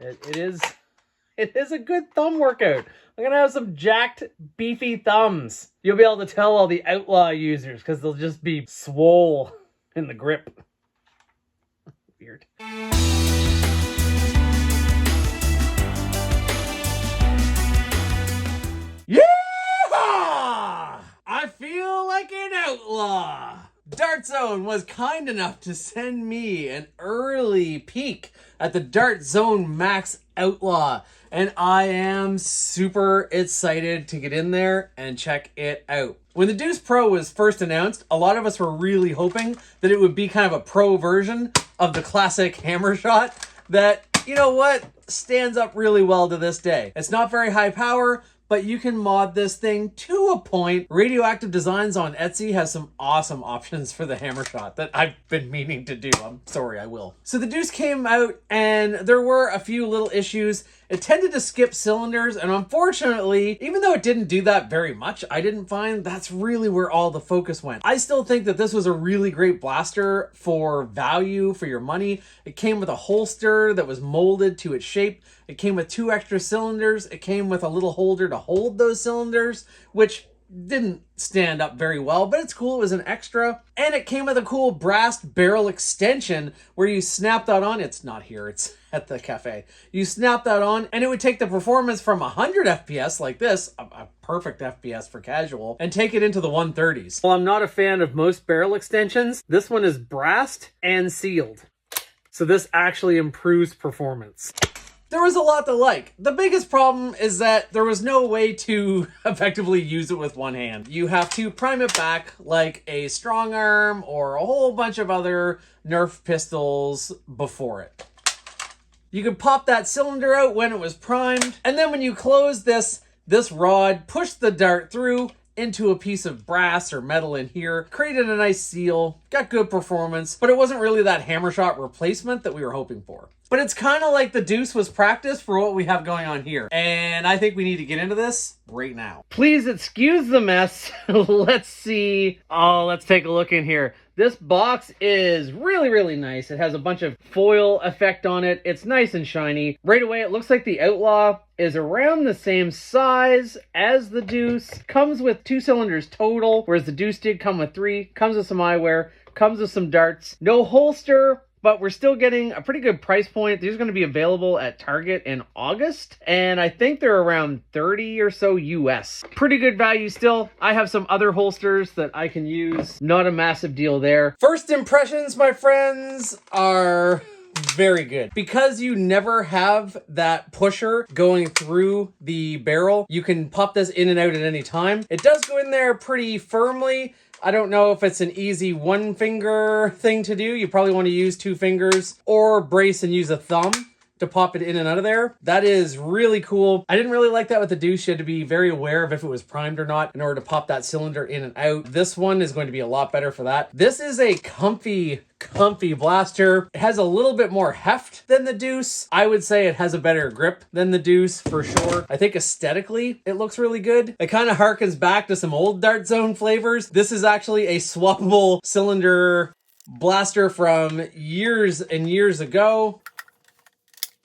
It is a good thumb workout. I'm gonna have some jacked, beefy thumbs. You'll be able to tell all the Outlaw users because they'll just be swole in the grip. Weird. Yeah! I feel like an outlaw. Dart Zone was kind enough to send me an early peek at the Dart Zone Max Outlaw, and I am super excited to get in there and check it out. When the Deuce Pro was first announced, a lot of us were really hoping that it would be kind of a pro version of the classic Hammershot that, you know what, stands up really well to this day. It's not very high power, but you can mod this thing to a point. Radioactive Designs on Etsy has some awesome options for the Hammershot that I've been meaning to do. I'm sorry, I will. So the Deuce came out and there were a few little issues. It tended to skip cylinders, and unfortunately, even though it didn't do that very much, I didn't find that's really where all the focus went. I still think that this was a really great blaster for value for your money. It came with a holster that was molded to its shape. It came with 2 extra cylinders. It came with a little holder to hold those cylinders, which didn't stand up very well, but it's cool. It was an extra. And it came with a cool brass barrel extension where you snap that on. It's not here, it's at the cafe. You snap that on and it would take the performance from 100 FPS like this, a perfect FPS for casual, and take it into the 130s. Well, I'm not a fan of most barrel extensions. This one is brassed and sealed. So this actually improves performance. There was a lot to like. The biggest problem is that there was no way to effectively use it with one hand. You have to prime it back like a strong arm or a whole bunch of other Nerf pistols before it. You could pop that cylinder out when it was primed, and then when you close this rod, push the dart through into a piece of brass or metal in here, created a nice seal, got good performance, but it wasn't really that Hammershot replacement that we were hoping for. But it's kind of like the Deuce was practice for what we have going on here. And I think we need to get into this right now. Please excuse the mess. Let's see. Oh, let's take a look in here. This box is really, really nice. It has a bunch of foil effect on it. It's nice and shiny. Right away, it looks like the Outlaw is around the same size as the Deuce. Comes with 2 cylinders total, whereas the Deuce did come with 3. Comes with some eyewear. Comes with some darts. No holster, but we're still getting a pretty good price point. These are going to be available at Target in August, and I think they're around 30 or so US. Pretty good value still. I have some other holsters that I can use. Not a massive deal there. First impressions, my friends, are very good. Because you never have that pusher going through the barrel, you can pop this in and out at any time. It does go in there pretty firmly. I don't know if it's an easy 1 finger thing to do. You probably want to use 2 fingers or brace and use a thumb to pop it in and out of there. That is really cool. I didn't really like that with the Deuce. You had to be very aware of if it was primed or not in order to pop that cylinder in and out. This one is going to be a lot better for that. This is a comfy blaster. It has a little bit more heft than the Deuce. I would say it has a better grip than the Deuce for sure. I think aesthetically it looks really good. It kind of harkens back to some old Dart Zone flavors. This is actually a swappable cylinder blaster from years and years ago.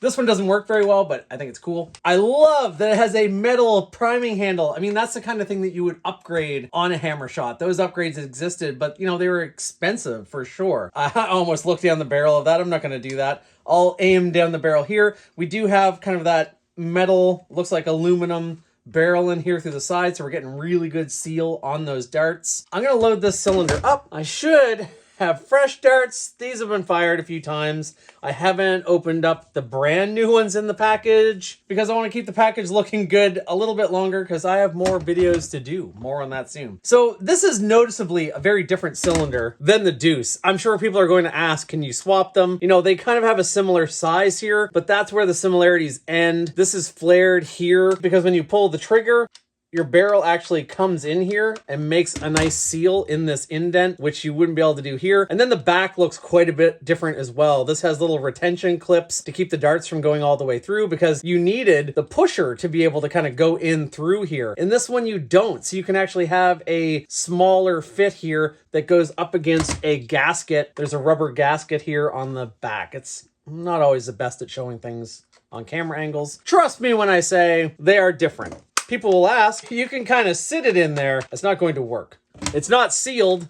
This one doesn't work very well, but I think it's cool. I love that it has a metal priming handle. I mean, that's the kind of thing that you would upgrade on a Hammershot. Those upgrades existed, but you know, they were expensive for sure. I almost looked down the barrel of that. I'm not gonna do that. I'll aim down the barrel here. We do have kind of that metal, looks like aluminum barrel in here through the side, so we're getting really good seal on those darts. I'm gonna load this cylinder up. I should have fresh darts. These have been fired a few times. I haven't opened up the brand new ones in the package because I want to keep the package looking good a little bit longer because I have more videos to do. More on that soon. So this is noticeably a very different cylinder than the Deuce. I'm sure people are going to ask, can you swap them? You know, they kind of have a similar size here, but that's where the similarities end. This is flared here because when you pull the trigger, your barrel actually comes in here and makes a nice seal in this indent, which you wouldn't be able to do here. And then the back looks quite a bit different as well. This has little retention clips to keep the darts from going all the way through because you needed the pusher to be able to kind of go in through here. In this one, you don't. So you can actually have a smaller fit here that goes up against a gasket. There's a rubber gasket here on the back. It's not always the best at showing things on camera angles. Trust me when I say they are different. People will ask, you can kind of sit it in there. It's not going to work. It's not sealed.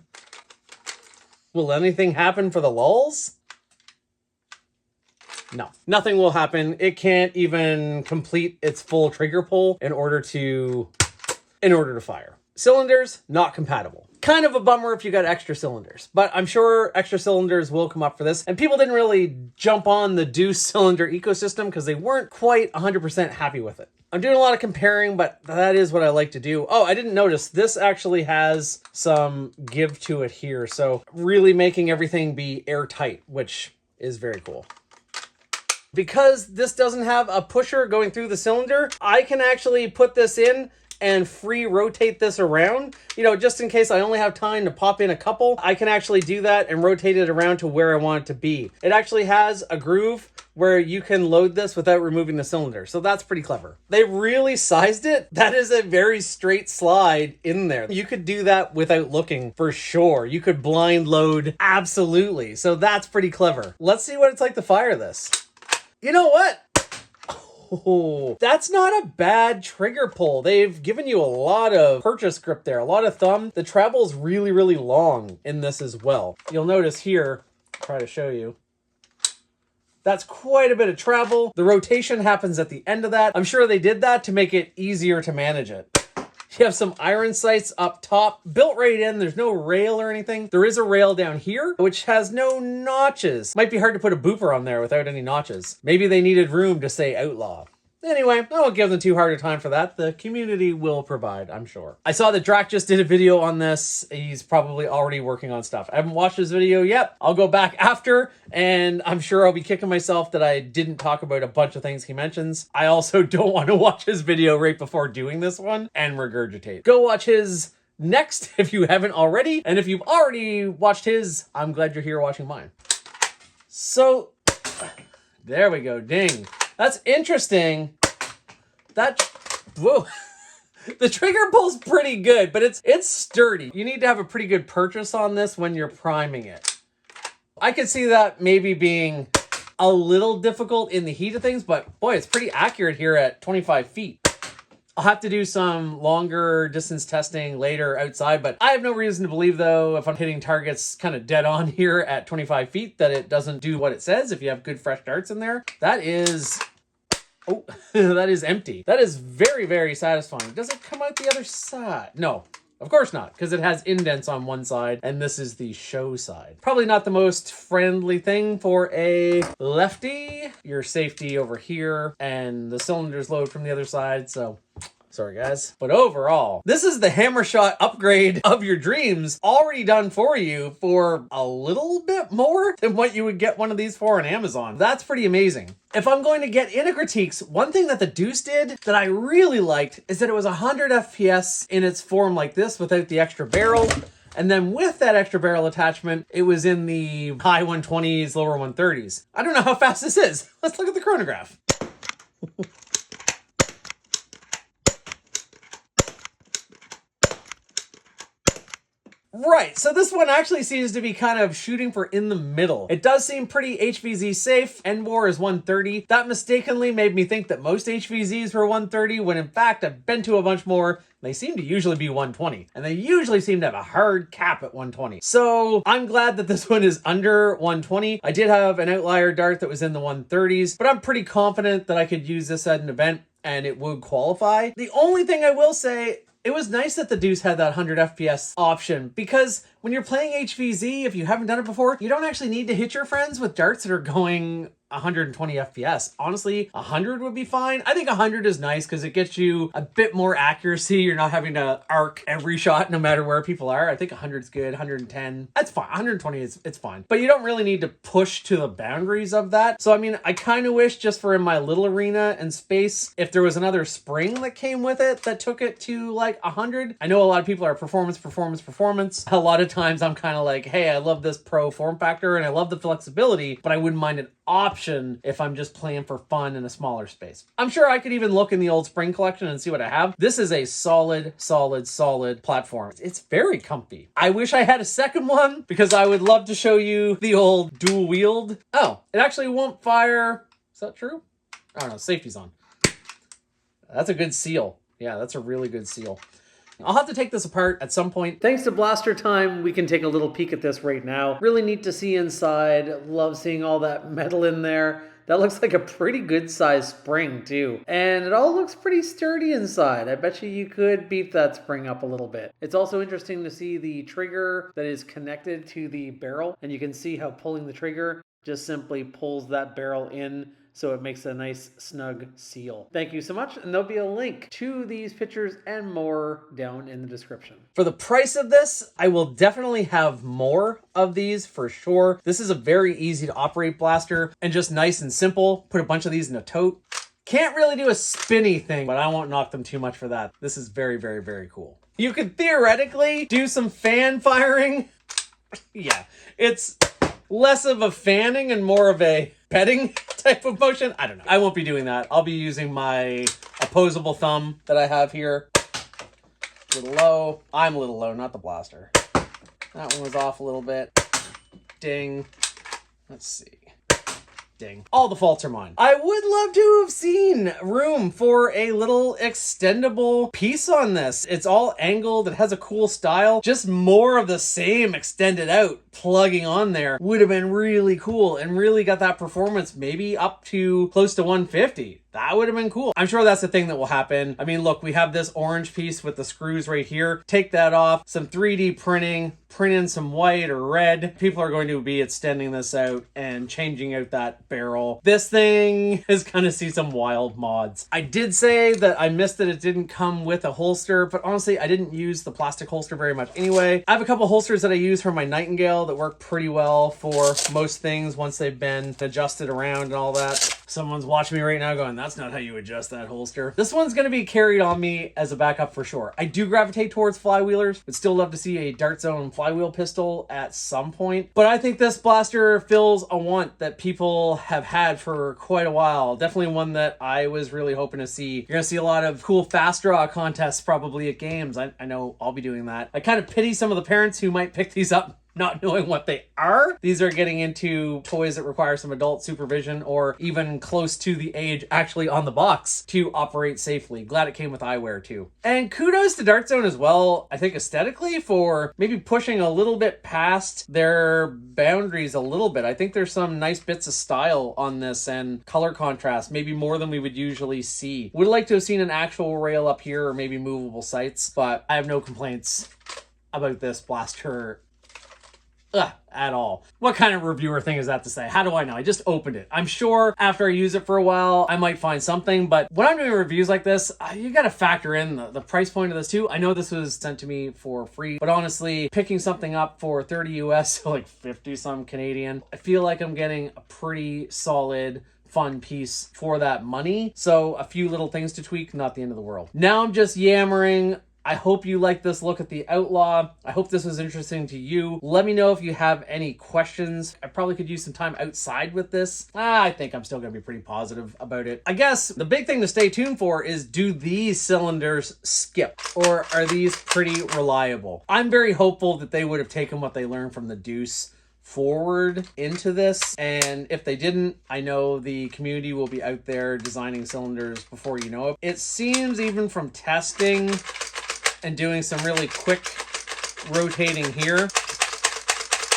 Will anything happen for the lulz? No, nothing will happen. It can't even complete its full trigger pull in order to fire. Cylinders, not compatible. Kind of a bummer if you got extra cylinders, but I'm sure extra cylinders will come up for this. And people didn't really jump on the Deuce cylinder ecosystem because they weren't quite 100% happy with it. I'm doing a lot of comparing, but that is what I like to do. Oh, I didn't notice this actually has some give to it here. So really making everything be airtight, which is very cool. Because this doesn't have a pusher going through the cylinder, I can actually put this in and free rotate this around. You know, just in case I only have time to pop in a couple, I can actually do that and rotate it around to where I want it to be. It actually has a groove where you can load this without removing the cylinder. So that's pretty clever. They really sized it. That is a very straight slide in there. You could do that without looking for sure. You could blind load, absolutely. So that's pretty clever. Let's see what it's like to fire this. You know what? Oh, that's not a bad trigger pull. They've given you a lot of purchase grip there, a lot of thumb. The travel's really, really long in this as well. You'll notice here, try to show you, that's quite a bit of travel. The rotation happens at the end of that. I'm sure they did that to make it easier to manage it. You have some iron sights up top, built right in. There's no rail or anything. There is a rail down here, which has no notches. Might be hard to put a booper on there without any notches. Maybe they needed room to say Outlaw. Anyway, I won't give them too hard a time for that. The community will provide, I'm sure. I saw that Drac just did a video on this. He's probably already working on stuff. I haven't watched his video yet. I'll go back after, and I'm sure I'll be kicking myself that I didn't talk about a bunch of things he mentions. I also don't want to watch his video right before doing this one and regurgitate. Go watch his next if you haven't already. And if you've already watched his, I'm glad you're here watching mine. So, there we go, ding. That's interesting. Whoa. The trigger pull's pretty good, but it's sturdy. You need to have a pretty good purchase on this when you're priming it. I could see that maybe being a little difficult in the heat of things, but boy, it's pretty accurate here at 25 feet. I'll have to do some longer distance testing later outside, but I have no reason to believe, though, if I'm hitting targets kind of dead on here at 25 feet, that it doesn't do what it says if you have good fresh darts in there. That is... oh, that is empty. That is very, very satisfying. Does it come out the other side? No, of course not, because it has indents on one side, and this is the show side. Probably not the most friendly thing for a lefty. Your safety over here, and the cylinders load from the other side, so... sorry, guys. But overall, this is the Hammershot upgrade of your dreams already done for you for a little bit more than what you would get one of these for on Amazon. That's pretty amazing. If I'm going to get into critiques, one thing that the Deuce did that I really liked is that it was 100 FPS in its form like this without the extra barrel. And then with that extra barrel attachment, it was in the high 120s, lower 130s. I don't know how fast this is. Let's look at the chronograph. Right, so this one actually seems to be kind of shooting for in the middle. It does seem pretty HVZ safe. NWAR is 130. That mistakenly made me think that most HVZs were 130, when in fact I've been to a bunch more. They seem to usually be 120, and they usually seem to have a hard cap at 120. So I'm glad that this one is under 120. I did have an outlier dart that was in the 130s, but I'm pretty confident that I could use this at an event and it would qualify. The only thing I will say, it was nice that the Deuce had that 100 FPS option, because when you're playing HVZ, if you haven't done it before, you don't actually need to hit your friends with darts that are going 120 FPS. Honestly, 100 would be fine. I think 100 is nice because it gets you a bit more accuracy. You're not having to arc every shot no matter where people are. I think 100 is good. 110, that's fine. 120 it's fine. But you don't really need to push to the boundaries of that. So I mean, I kind of wish, just for in my little arena and space, if there was another spring that came with it that took it to like 100. I know a lot of people are performance. A lot of times I'm kind of like, hey, I love this pro form factor and I love the flexibility, but I wouldn't mind an option if I'm just playing for fun in a smaller space. I'm sure I could even look in the old spring collection and see what I have. This is a solid platform. It's very comfy. I wish I had a second one because I would love to show you the old dual wield. Oh, it actually won't fire. Is that true? Oh no, safety's on. That's a good seal. Yeah, that's a really good seal. I'll have to take this apart at some point. Thanks to Blaster Time, we can take a little peek at this right now. Really neat to see inside. Love seeing all that metal in there. That looks like a pretty good sized spring too. And it all looks pretty sturdy inside. I bet you could beat that spring up a little bit. It's also interesting to see the trigger that is connected to the barrel. And you can see how pulling the trigger just simply pulls that barrel in, so it makes a nice snug seal. Thank you so much, and there'll be a link to these pictures and more down in the description. For the price of this, I will definitely have more of these for sure. This is a very easy to operate blaster and just nice and simple. Put a bunch of these in a tote. Can't really do a spinny thing, but I won't knock them too much for that. This is very, very, very cool. You could theoretically do some fan firing. Yeah, it's less of a fanning and more of a petting type of motion. I don't know. I won't be doing that. I'll be using my opposable thumb that I have here. A little low. I'm a little low, not the blaster. That one was off a little bit. Ding. Let's see. Ding. All the faults are mine. I would love to have seen room for a little extendable piece on this. It's all angled. It has a cool style. Just more of the same extended out plugging on there would have been really cool and really got that performance maybe up to close to 150. That would have been cool. I'm sure that's the thing that will happen. I mean, look, we have this orange piece with the screws right here. Take that off, some 3D printing, print in some white or red. People are going to be extending this out and changing out that barrel. This thing is gonna see some wild mods. I did say that I missed that it didn't come with a holster, but honestly, I didn't use the plastic holster very much anyway. I have a couple holsters that I use for my Nightingale that work pretty well for most things once they've been adjusted around and all that. Someone's watching me right now going, that's not how you adjust that holster. This one's going to be carried on me as a backup for sure. I do gravitate towards flywheelers. Would still love to see a Dart Zone flywheel pistol at some point. But I think this blaster fills a want that people have had for quite a while. Definitely one that I was really hoping to see. You're going to see a lot of cool fast draw contests probably at games. I know I'll be doing that. I kind of pity some of the parents who might pick these up not knowing what they are. These are getting into toys that require some adult supervision or even close to the age actually on the box to operate safely. Glad it came with eyewear too. And kudos to Dart Zone as well, I think aesthetically, for maybe pushing a little bit past their boundaries a little bit. I think there's some nice bits of style on this and color contrast, maybe more than we would usually see. Would like to have seen an actual rail up here or maybe movable sights, but I have no complaints about this blaster at all. What kind of reviewer thing is that to say? How do I know? I just opened it. I'm sure after I use it for a while, I might find something, but when I'm doing reviews like this, you got to factor in the price point of this too. I know this was sent to me for free, but honestly, picking something up for 30 US, so like 50 some Canadian, I feel like I'm getting a pretty solid fun piece for that money. So a few little things to tweak, not the end of the world. Now I'm just yammering. I hope you like this look at the Outlaw. I hope this was interesting to you. Let me know if you have any questions. I probably could use some time outside with this. I think I'm still gonna be pretty positive about it. I guess the big thing to stay tuned for is, do these cylinders skip, or are these pretty reliable? I'm very hopeful that they would have taken what they learned from the Deuce forward into this, and if they didn't, I know the community will be out there designing cylinders before you know it. It seems, even from testing and doing some really quick rotating here,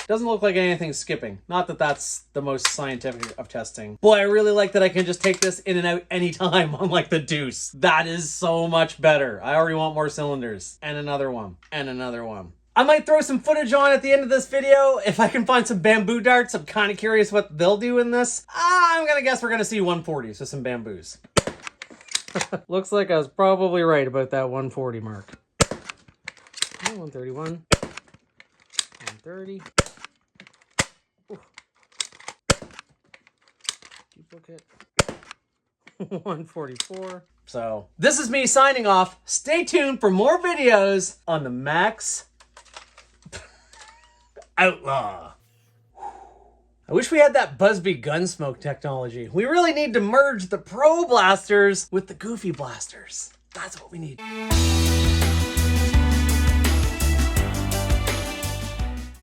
doesn't look like anything's skipping. Not that that's the most scientific of testing. Boy, I really like that I can just take this in and out anytime, unlike the Deuce. That is so much better. I already want more cylinders. And another one. And another one. I might throw some footage on at the end of this video. If I can find some bamboo darts, I'm kind of curious what they'll do in this. I'm gonna guess we're gonna see 140s with some bamboos. Looks like I was probably right about that 140 mark. 131, 130. Ooh. Duplicate. 144. So this is me signing off. Stay tuned for more videos on the Max Outlaw. I wish we had that Busby gunsmoke technology. We really need to merge the pro blasters with the goofy blasters. That's what we need.